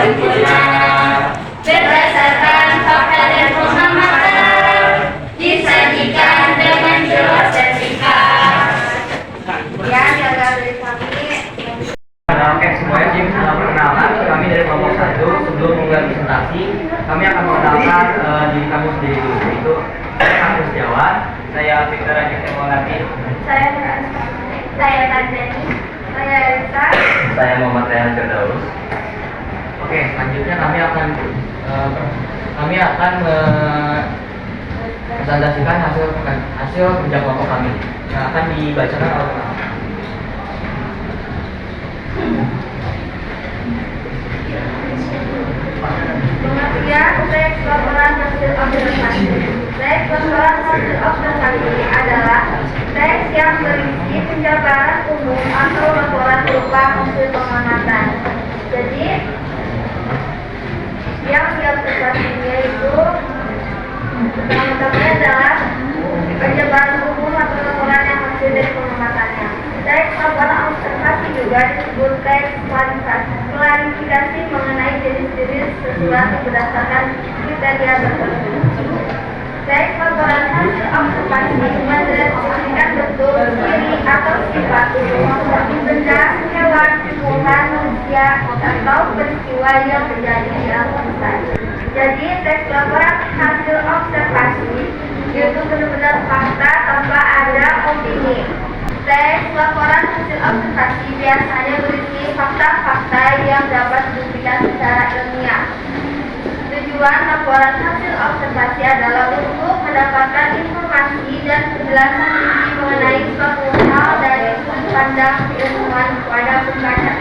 sempurna berdasarkan fakta dan pengamatan disajikan dengan jelas dan singkat. Ya, dari kami. Oke, semuanya jadi perkenalan. Kami dari kelompok 1. Sebelum memulai presentasi, kami akan mengenalkan diri kami sendiri dulu. Yaitu saya Kampus Jawa, saya Victor Aditya Maulati, Saya Tanjani, saya Elisa, saya Muhammad Rehan Firdaus. Oke, selanjutnya kami akan presentasikan hasil kerja kelompok kami yang akan dibacakan oleh kami. pengertian teks laporan hasil observasi. Teks laporan hasil observasi adalah teks yang berisi penjabaran umum atau laporan berupa hasil pengamatan. Jadi, yang diobservasinya itu pengamatannya adalah penjabaran umum atau laporan yang hasil dari pengamatannya. Teks laporan observasi juga disebut teks klarifikasi mengenai jenis-jenis sesuatu berdasarkan kriteria tertentu. Teks laporan hasil observasi mendeskripsikan bentuk, ciri atau sifat seperti benda, hewan, tumbuhan, manusia, atau peristiwa yang terjadi di alam semesta. Jadi teks laporan hasil observasi itu benar-benar fakta tanpa ada opini. Teks laporan hasil observasi biasanya berisi fakta-fakta yang dapat dibuktikan secara ilmiah. Tujuan laporan hasil observasi adalah untuk mendapatkan informasi dan penjelasan rinci mengenai suatu hal dari sudut pandang keilmuan kepada pembaca.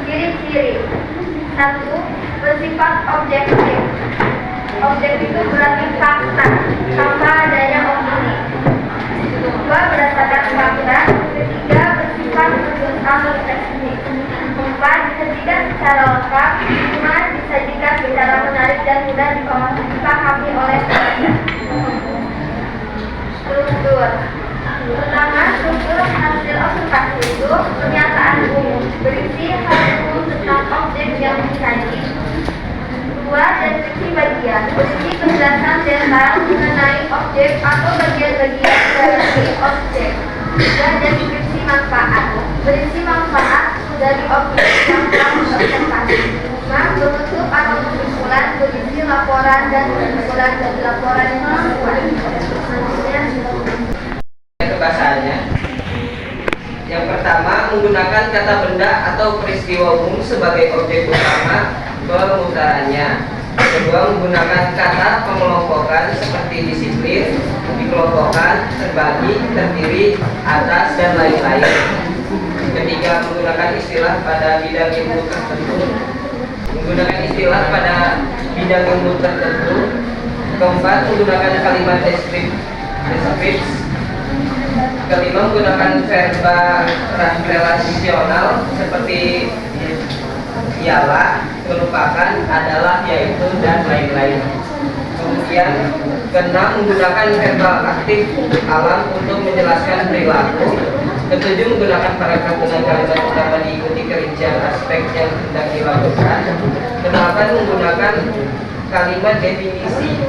Ciri-ciri. 1. Bersifat objektif. Objektif itu berarti fakta tanpa adanya opini. 2. Berdasarkan fakta. 3. Bersifat khusus atau spesifik. 4. Disajikan secara lengkap. 5. Disajikan secara menarik dan mudah dipahami oleh pembaca. Struktur. Pertama, struktur hasil observasi itu pernyataan umum berisi hal umum tentang objek yang dikaji. 2. Deskripsi bagian berisi penjelasan detail mengenai objek atau bagian-bagian dari objek. 3. Deskripsi manfaat berisi manfaat dari objek yang telah diobservasi. 5. Penutup atau kesimpulan berisi laporan dan kesimpulan dari laporan yang dibuat. Selanjutnya Bahasanya. Yang pertama, menggunakan kata benda atau peristiwa umum sebagai objek utama pemutarannya. Kedua, menggunakan kata pengelompokan seperti disiplin, dikelompokkan, terbagi, terdiri, atas, dan lain-lain. Ketiga, menggunakan istilah pada bidang ilmu tertentu. Keempat, menggunakan kalimat deskriptif. Kelima, menggunakan verba relasional seperti ialah, merupakan, adalah, yaitu, dan lain-lain. Kemudian, keenam, menggunakan verbal aktif alam untuk menjelaskan perilaku. Ketujuh, menggunakan paragraf dengan kalimat utama diikuti kerincian aspek yang hendak dilakukan. Kedelapan, menggunakan kalimat definisi.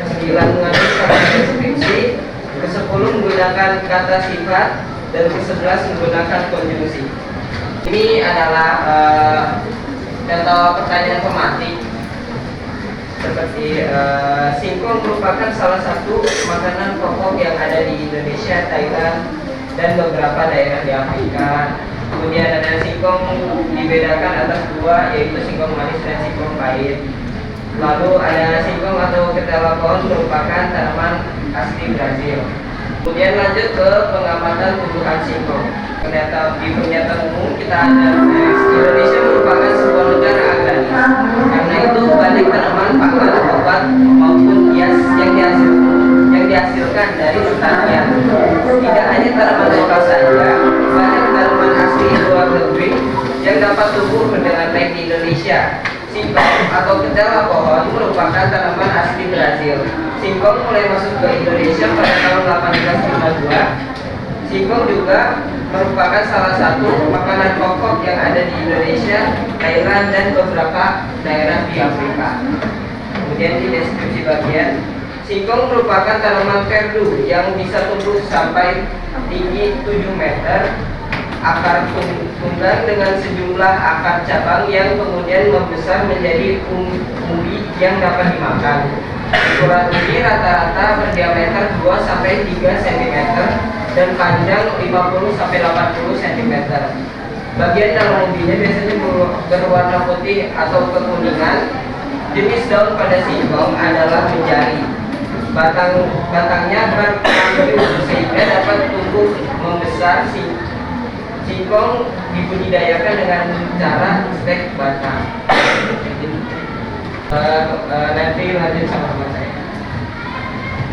Kesembilan, mengandung kalimat deskripsi. Ke-10 menggunakan kata sifat, dan ke-11 menggunakan konjungsi. Ini adalah contoh pertanyaan tematik seperti singkong merupakan salah satu makanan pokok yang ada di Indonesia, Thailand, dan beberapa daerah di Afrika. Kemudian ada singkong dibedakan atas dua, yaitu singkong manis dan singkong pahit. Lalu ada singkong atau ketela pohon merupakan tanaman asli Brazil. Kemudian lanjut ke pengamatan tumbuhan singkong. Di pernyataan umum kita ada Indonesia merupakan sebuah negara agraris. Karena itu banyak tanaman pangan, obat maupun hias yang dihasilkan dari pertanian. Tidak hanya tanaman lokal saja, banyak tanaman asli luar negeri yang dapat tumbuh dengan baik di Indonesia. Singkong atau ketela pohon merupakan tanaman asli Brazil. Singkong mulai masuk ke Indonesia pada tahun 1852. Singkong juga merupakan salah satu makanan pokok yang ada di Indonesia. Thailand, dan beberapa daerah di Afrika. Kemudian di deskripsi bagian, singkong merupakan tanaman perdu yang bisa tumbuh sampai tinggi 7 meter, akar tunggang dengan sejumlah akar cabang yang kemudian membesar menjadi umbi yang dapat dimakan. Ukuran umbi rata-rata berdiameter 2-3 cm dan panjang 50-80 cm. Bagian dalam umbinya biasanya berwarna putih atau kekuningan. Jenis daun pada singkong adalah menjari. Batangnya berkambil sehingga dapat tumbuh membesar. Singkong dibudidayakan dengan cara stek batang. Nanti lanjut sama teman saya.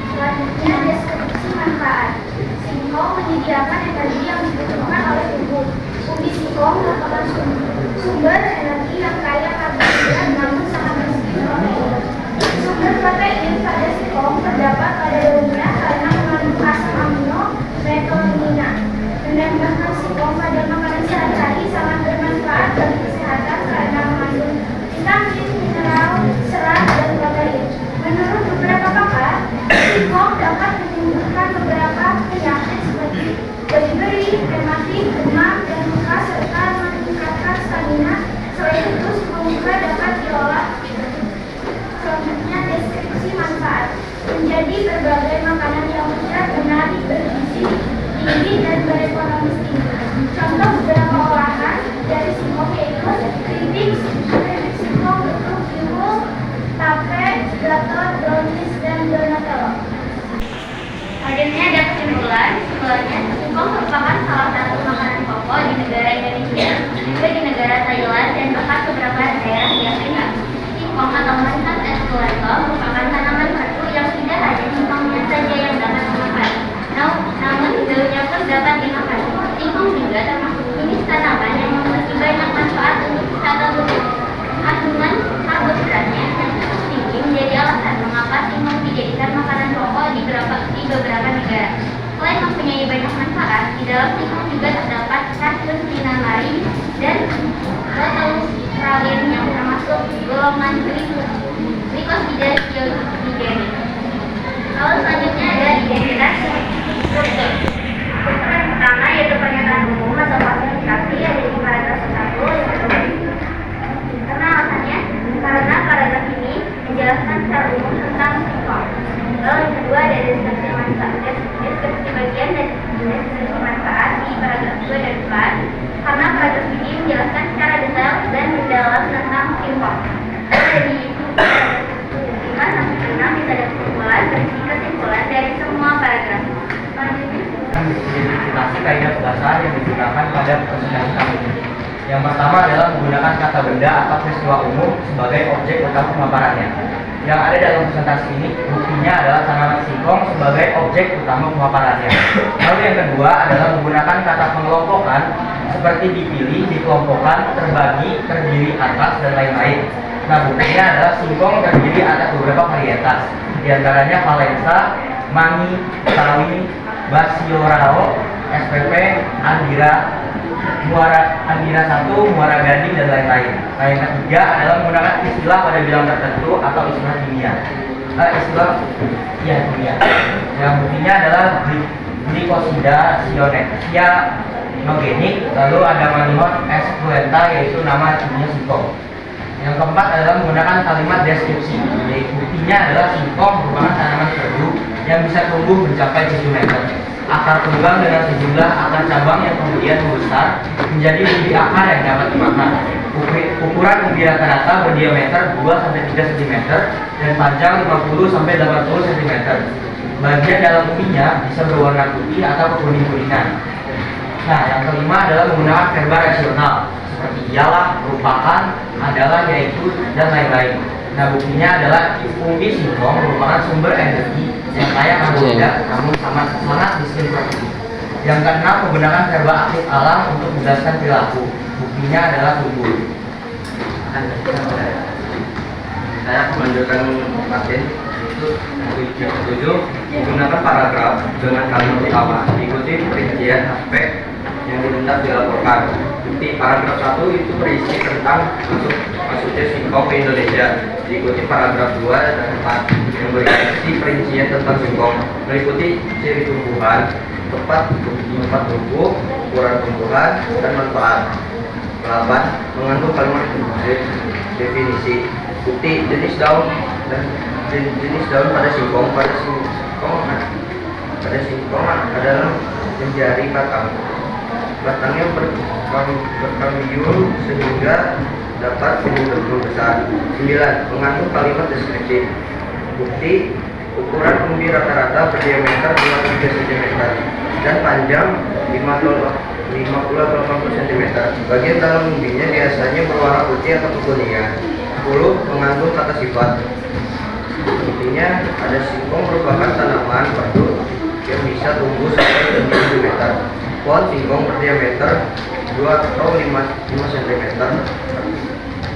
Selanjutnya deskripsi manfaat. Singkong menyediakan energi yang dibutuhkan oleh tubuh. Umbi singkong merupakan sumber energi yang kaya karbohidrat namun sangat miskin protein. Sumber protein pada singkong terdapat pada daunnya karena mengandung asam amino metoamina. Menambahkan singkong pada makanan sehari-hari sangat bermanfaat bagi kesehatan karena mengandung vitamin, mineral, serat, dan protein. Menurut beberapa pakar, singkong dapat menyembuhkan beberapa penyakit seperti beri-beri, rematik, demam, dan luka serta meningkatkan stamina. Selain itu, singkong juga dapat diolah. Selanjutnya deskripsi manfaat. Menjadi berbagai makanan yang mudah, menarik, bergizi tinggi, dan berekonomis tinggi. Contoh beberapa olahan dari singkong yaitu keripik singkong, bentuk jumbo, tape, gatot, brownies, dan donatello. Selanjutnya ada kesimpulan. Kesimpulannya, singkong merupakan salah satu makanan pokok di negara Indonesia, juga di negara Thailand, dan bahkan beberapa daerah di Afrika. Singkong atau mantan esculento merupakan tanaman batu yang tidak hanya singkongnya saja yang dapat dimakan, namun daunnya pun dapat dimakan. Singkong juga termasuk jenis tanaman yang memiliki banyak manfaat untuk kesehatan tubuh. Kandungan karbohidratnya yang cukup tinggi menjadi alasan mengapa singkong dijadikan makanan pokok di beberapa negara. Selain mempunyai banyak manfaat, di dalam singkong juga terdapat kasium sinnamary dan leucotriene yang termasuk golongan glikosida hidrogenik. Lalu selanjutnya ada identitas struktur. Struktur yang pertama yaitu pernyataan umum atau klasifikasi ada di paragraf 1. Karena alasannya, karena paragraf ini menjelaskan secara umum tentang singkong. Lalu yang kedua ada deskripsi manfaat, deskripsi bagian dan deskripsi manfaat di paragraf 2 dan 4. Karena paragraf ini menjelaskan secara detail dan mendalam tentang singkong. Jadi 5 sampai 6 bisa ada kesimpulan, berisi kesimpulan dari semua paragraf. Selanjutnya Identifikasi kaidah bahasa yang digunakan pada presentasi kami. Yang pertama adalah menggunakan kata benda atau peristiwa umum sebagai objek utama pemaparannya. Yang ada dalam presentasi ini buktinya adalah tanaman singkong sebagai objek utama pemaparannya. Lalu yang kedua adalah menggunakan kata pengelompokan seperti dipilih, dikelompokkan, terbagi, terdiri atas, dan lain-lain. Nah, buktinya adalah singkong terdiri atas beberapa varietas, di antaranya Valensa, Mangi, Sawi, Basiorao, SPP, Andira, Andira 1, Muara Gandhi, dan lain-lain. Nah, yang ketiga adalah menggunakan istilah pada bilang tertentu atau istilah kimia. Kimia. Yang buktinya adalah glikosida cyanogenik, lalu ada manihot esculenta yaitu nama kimia singkong. Yang keempat adalah menggunakan kalimat deskripsi, yaitu buktinya adalah singkong merupakan tanaman perdu yang bisa tumbuh mencapai 7 meter. Akar tunggang dengan sejumlah akar cabang yang kemudian membesar menjadi umbi akar yang dapat dimakan. Ukuran umbi rata-rata berdiameter 2-3 cm dan panjang 50-80 cm. Bagian dalam umbinya bisa berwarna putih atau kuning-kuningan. Nah, yang kelima adalah menggunakan verba rasional seperti ialah, merupakan, adalah, yaitu, dan lain-lain. Nah, buktinya adalah umbi singkong merupakan sumber energi yang kaya karbohidrat namun sangat miskin protein. Yang keenam, menggunakan verba aktif alam untuk menjelaskan perilaku. Buktinya adalah tumbuh. Saya akan melanjutkan materi itu 7 menggunakan paragraf dengan kalimat utama diikuti perincian aspek yang diminta dilaporkan. Bukti paragraf 1 itu berisi tentang masuknya singkong ke Indonesia. Diikuti paragraf 2 dan 4 yang berisi perincian tentang singkong, meliputi ciri tumbuhan, tempat tumbuh, ukuran tumbuhan, dan manfaat. 8. Mengandung kalimat definisi bukti jenis daun dan jenis daun pada singkong. Pada singkong adalah menjadi batangnya berkambium sehingga dapat tumbuh besar. 9. Mengandung kalimat deskripsi bukti ukuran umbi rata-rata berdiameter 23 cm dan panjang 50-80 cm. Bagian dalam umbinya biasanya berwarna putih atau kuningan. 10. Mengandung kata sifat. Intinya ada singkong merupakan tanaman perdu yang bisa tumbuh sampai 7 meter. Pohon singkong berdiameter 2 atau 5 cm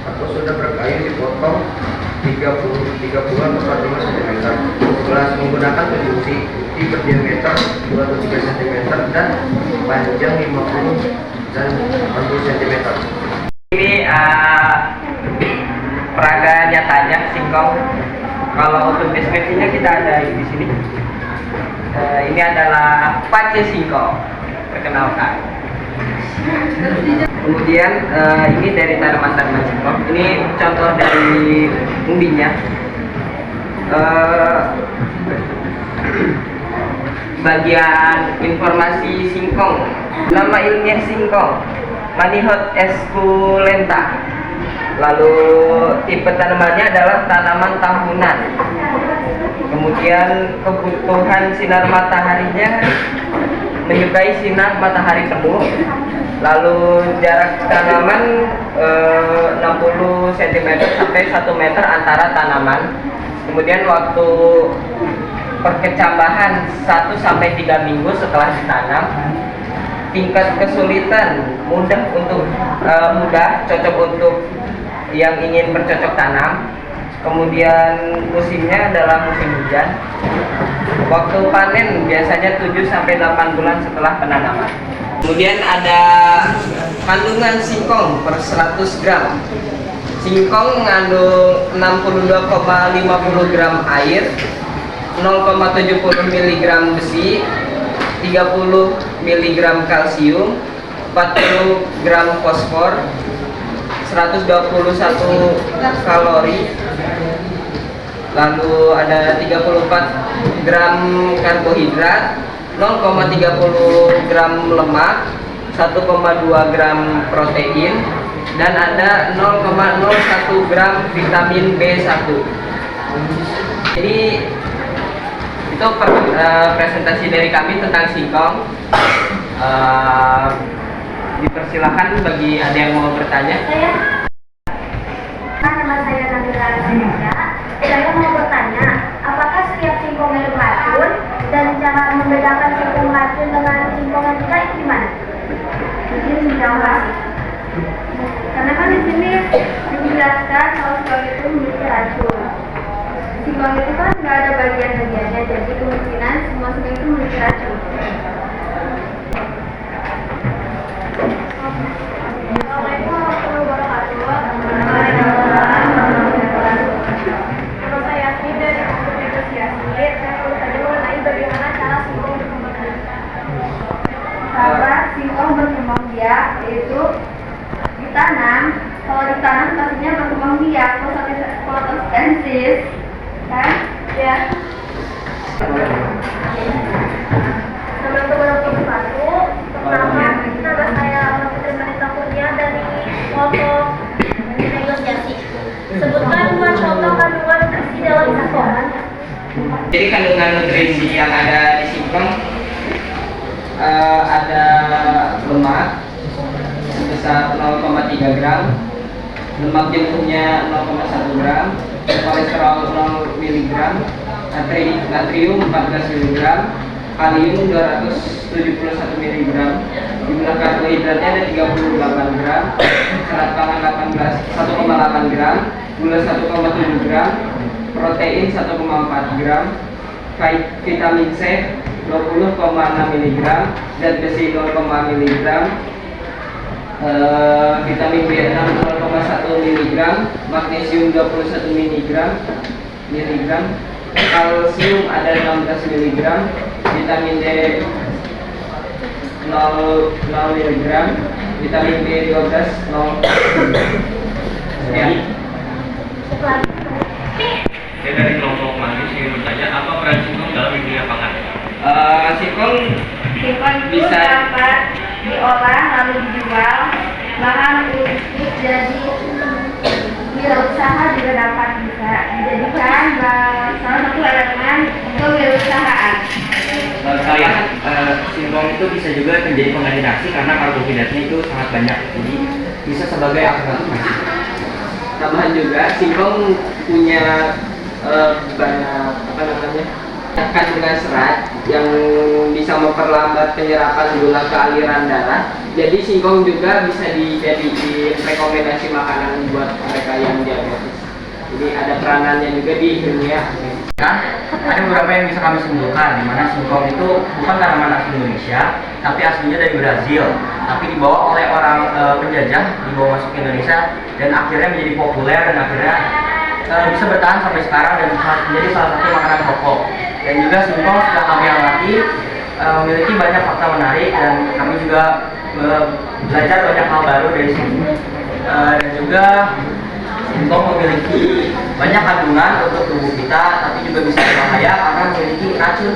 atau sudah berkayu dipotong 30 atau 45 cm. 11. Menggunakan konjungsi bukti berdiameter 2 atau 3 cm dan panjang 50 dan 40 cm. Ini peraga nyatanya singkong. Kalau untuk deskripsinya kita ada di sini. Ini adalah pace singkong. Perkenalkan. Kemudian ini dari tanaman singkong. Ini contoh dari umbinya. Bagian informasi singkong. Nama ilmiah singkong Manihot esculenta. Lalu tipe tanamannya adalah tanaman tahunan. Kemudian kebutuhan sinar mataharinya menyukai sinar matahari penuh. Lalu jarak tanaman 60 cm sampai 1 meter antara tanaman. Kemudian waktu perkecambahan 1 sampai 3 minggu setelah ditanam. Tingkat kesulitan mudah cocok untuk yang ingin bercocok tanam. Kemudian musimnya adalah musim hujan. Waktu panen biasanya 7 sampai 8 bulan setelah penanaman. Kemudian ada kandungan singkong per 100 gram. Singkong mengandung 62,50 gram air, 0,70 mg besi, 30 mg kalsium, 40 gram fosfor, 121 kalori, lalu ada 34 gram karbohidrat, 0,30 gram lemak, 1,2 gram protein, dan ada 0,01 gram vitamin B1. Jadi itu presentasi dari kami tentang singkong. Dipersilahkan bagi ada yang mau bertanya. Nama saya Nabila Ramadhania. Saya mau bertanya, apakah setiap singkong itu racun dan cara membedakan singkong racun dengan singkong yang tidak itu gimana? Mungkin dijawab. Karena kan di sini dijelaskan kalau singkong itu memiliki racun. Singkong itu kan nggak ada bagian-bagiannya, jadi kemungkinan semua singkong itu memiliki racun. Assalamualaikum warahmatullahi wabarakatuh. Nama saya Yasmin dari Komunitas Yasmin. Saya mau tanya mengenai bagaimana cara singkong berkembang biak. Cara singkong berkembang biak yaitu ditanam. Kalau ditanam pastinya berkembang biak. Fotosintesis, kan? Ya. Sebelum wabarakatuh. Pertama, nama saya Putri Manita Kurnia dari kelompok negosiasi. Sebutkan 2 contoh kandungan nutrisi dalam singkong. Jadi kandungan nutrisi yang ada di singkong ada lemak sebesar 0,3 gram, lemak jenuhnya 0,1 gram, kolesterol 0 mg, natrium 14 mg, kalium 271 mg, jumlah karbohidratnya ada 38 gram, serat pangan 1,8 gram, gula 1,7 gram, protein 1,4 gram, vitamin C 2 20,6 mg, zat besi 0, mg, vitamin B6 0,1 mg, magnesium 21 mg, kalsium ada 16 mg, vitamin D 0 mg, vitamin B12 0. Jadi, saya dari kelompok mahasiswa ingin bertanya apa peran singkong dalam dunia pangan? Singkong Singkong itu Bisa. dapat diolah lalu dijual, bahkan untuk jadi wirausaha juga dapat bisa dijadikan salah satu elemen untuk wirausahaan. Singkong itu bisa juga menjadi pengganti nasi karena karbohidratnya itu sangat banyak, jadi bisa sebagai alternatif nasi. Tambahan juga, singkong punya banyak kandungan serat yang bisa memperlambat penyerapan gula ke aliran darah. Jadi singkong juga bisa dijadikan rekomendasi makanan buat mereka yang diabetes. Jadi ada peranannya juga di dunia. Nah, ada beberapa yang bisa kami simpulkan, di mana singkong itu bukan tanaman asli Indonesia, tapi aslinya dari Brazil, tapi dibawa oleh orang penjajah, dibawa masuk ke Indonesia, dan akhirnya menjadi populer dan akhirnya bisa bertahan sampai sekarang dan menjadi salah satu makanan pokok. Dan juga singkong setelah kami amati memiliki banyak fakta menarik dan kami juga belajar banyak hal baru dari sini. Dan juga singkong memiliki banyak kandungan untuk tubuh kita, tapi juga bisa berbahaya karena memiliki racun.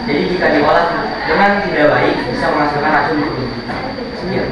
Jadi jika diolah dengan tidak baik bisa menghasilkan racun untuk tubuh kita. Sekian.